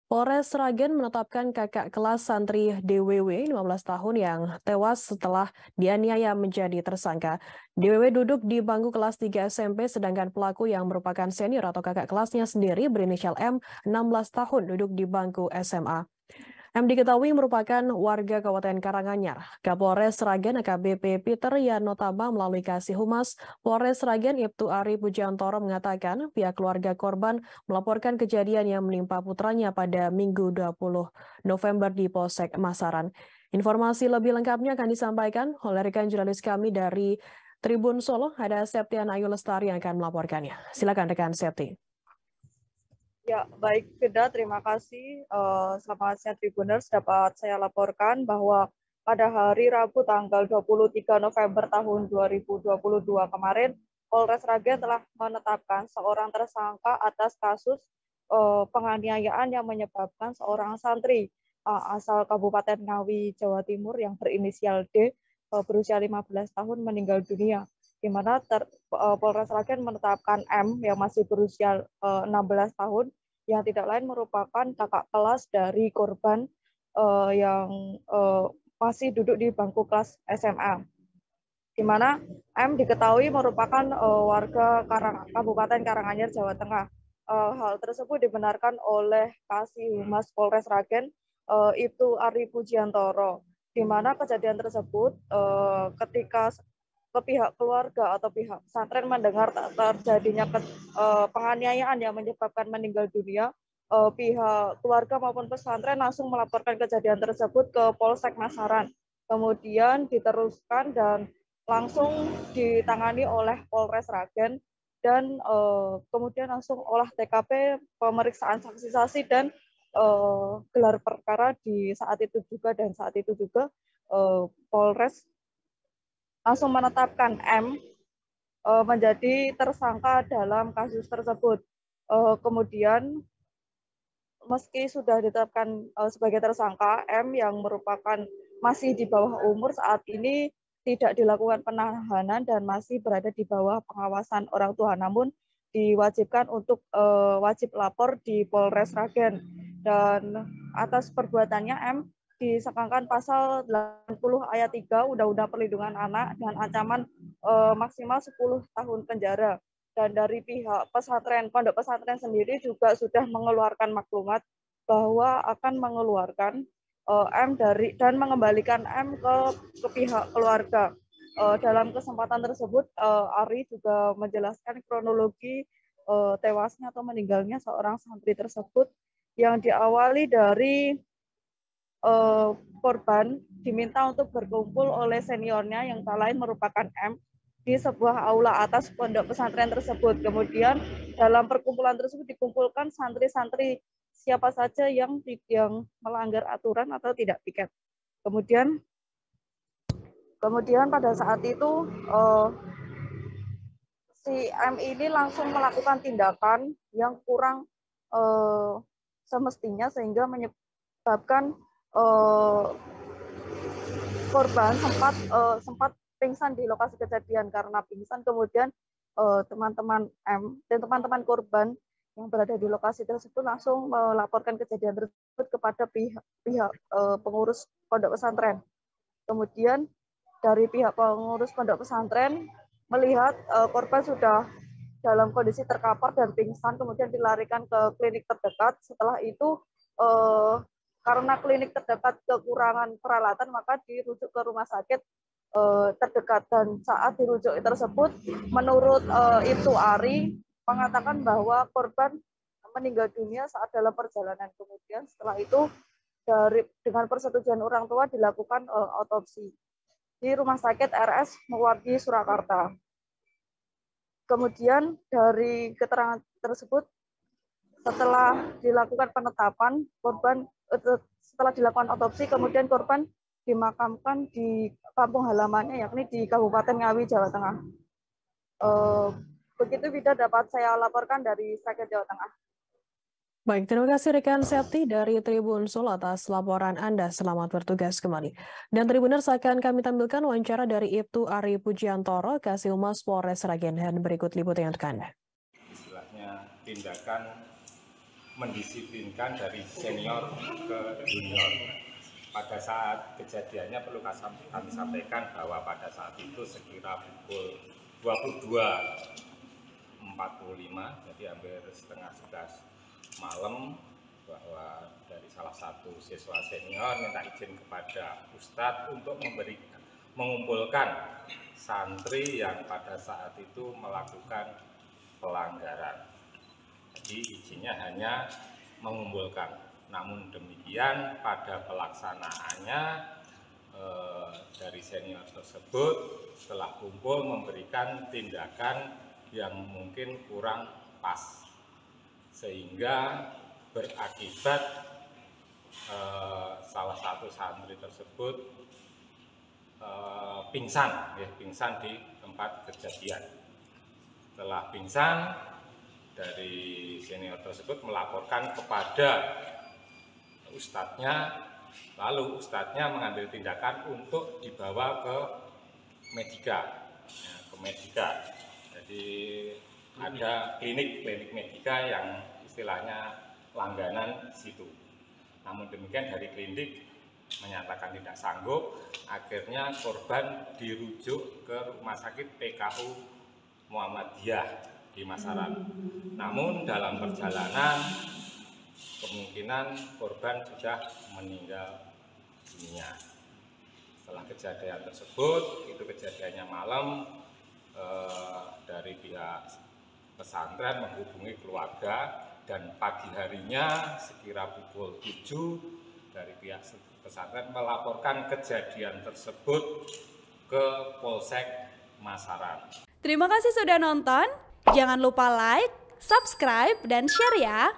Polres Sragen menetapkan kakak kelas santri DWW 15 tahun yang tewas setelah dianiaya menjadi tersangka. DWW duduk di bangku kelas 3 SMP sedangkan pelaku yang merupakan senior atau kakak kelasnya sendiri berinisial M 16 tahun duduk di bangku SMA. M diketahui merupakan warga Kabupaten Karanganyar. Kapolres Sragen AKBP Peter Yanotama melalui Kasih Humas Polres Sragen Ibtu Ari Pujiantoro mengatakan pihak keluarga korban melaporkan kejadian yang menimpa putranya pada Minggu 20 November di Polsek Masaran. Informasi lebih lengkapnya akan disampaikan oleh rekan jurnalis kami dari Tribun Solo, ada Septian Ayu Lestari yang akan melaporkannya. Silakan rekan Septi. Ya, baik Firda, terima kasih. Selamat siang Tribuners, dapat saya laporkan bahwa pada hari Rabu tanggal 23 November tahun 2022 kemarin, Polres Sragen telah menetapkan seorang tersangka atas kasus penganiayaan yang menyebabkan seorang santri asal Kabupaten Ngawi, Jawa Timur yang berinisial D berusia 15 tahun meninggal dunia, di mana Polres Sragen menetapkan M yang masih berusia 16 tahun yang tidak lain merupakan kakak kelas dari korban yang masih duduk di bangku kelas SMA, di mana M diketahui merupakan warga Kabupaten Karanganyar, Jawa Tengah. Hal tersebut dibenarkan oleh Kasih Humas Polres Sragen, Ibtu Ari Pujiantoro, di mana kejadian tersebut ketika pihak keluarga atau pihak pesantren mendengar terjadinya penganiayaan yang menyebabkan meninggal dunia, pihak keluarga maupun pesantren langsung melaporkan kejadian tersebut ke Polsek Masaran. Kemudian diteruskan dan langsung ditangani oleh Polres Sragen dan kemudian langsung olah TKP, pemeriksaan saksi-saksi dan gelar perkara di saat itu juga, dan saat itu juga Polres langsung menetapkan M menjadi tersangka dalam kasus tersebut. Kemudian meski sudah ditetapkan sebagai tersangka, M yang merupakan masih di bawah umur saat ini tidak dilakukan penahanan dan masih berada di bawah pengawasan orang tua, namun diwajibkan untuk wajib lapor di Polres Sragen, dan atas perbuatannya M disangkakan pasal 80 ayat 3 Undang-Undang Perlindungan Anak dengan ancaman maksimal 10 tahun penjara. Dan dari pihak pesantren, pondok pesantren sendiri juga sudah mengeluarkan maklumat bahwa akan mengeluarkan M dan mengembalikan M ke pihak keluarga. Dalam kesempatan tersebut, Ari juga menjelaskan kronologi tewasnya atau meninggalnya seorang santri tersebut, yang diawali dari korban diminta untuk berkumpul oleh seniornya yang tak lain merupakan M di sebuah aula atas pondok pesantren tersebut. Kemudian dalam perkumpulan tersebut dikumpulkan santri-santri siapa saja yang melanggar aturan atau tidak piket. Kemudian pada saat itu si M ini langsung melakukan tindakan yang kurang semestinya sehingga menyebabkan korban sempat pingsan di lokasi kejadian. Karena pingsan, kemudian teman-teman M dan teman-teman korban yang berada di lokasi tersebut langsung melaporkan kejadian tersebut kepada pihak pengurus pondok pesantren. Kemudian dari pihak pengurus pondok pesantren melihat korban sudah dalam kondisi terkapar dan pingsan, kemudian dilarikan ke klinik terdekat. Setelah itu karena klinik terdekat kekurangan peralatan, maka dirujuk ke rumah sakit terdekat. Dan saat dirujuk tersebut, menurut Ibtu Ari mengatakan bahwa korban meninggal dunia saat dalam perjalanan. Kemudian setelah itu dengan persetujuan orang tua dilakukan otopsi di Rumah Sakit RS Muwardi Surakarta. Kemudian dari keterangan tersebut, setelah dilakukan penetapan korban, setelah dilakukan otopsi, kemudian korban dimakamkan di kampung halamannya, yakni di Kabupaten Ngawi, Jawa Tengah. Begitu Vida, dapat saya laporkan dari Sragen, Jawa Tengah. Baik, terima kasih rekan Septi dari Tribun Solo atas laporan Anda. Selamat bertugas kembali. Dan Tribuners, akan kami tampilkan wawancara dari Ibtu Ari Pujiantoro, Kasih Humas Polres Sragen, dan berikut liputannya untuk Anda. Istilahnya tindakan mendisiplinkan dari senior ke junior. Pada saat kejadiannya perlu kami sampaikan bahwa pada saat itu sekira pukul 22.45, jadi hampir setengah 11 malam, bahwa dari salah satu siswa senior minta izin kepada Ustadz untuk mengumpulkan santri yang pada saat itu melakukan pelanggaran. Jadi izinnya hanya mengumpulkan. Namun demikian pada pelaksanaannya dari senior tersebut setelah kumpul memberikan tindakan yang mungkin kurang pas, sehingga berakibat salah satu santri tersebut pingsan di tempat kejadian. Setelah pingsan, dari senior tersebut melaporkan kepada ustadznya, lalu ustadznya mengambil tindakan untuk dibawa ke Medika. Jadi ada klinik Medika yang istilahnya langganan situ. Namun demikian dari klinik menyatakan tidak sanggup, akhirnya korban dirujuk ke Rumah Sakit PKU Muhammadiyah di Masaran. Namun dalam perjalanan kemungkinan korban sudah meninggal dunia. Setelah kejadian tersebut, itu kejadiannya malam, dari pihak pesantren menghubungi keluarga, dan pagi harinya sekira pukul 7 dari pihak pesantren melaporkan kejadian tersebut ke Polsek Masaran. Terima kasih sudah nonton. Jangan lupa like, subscribe, dan share ya.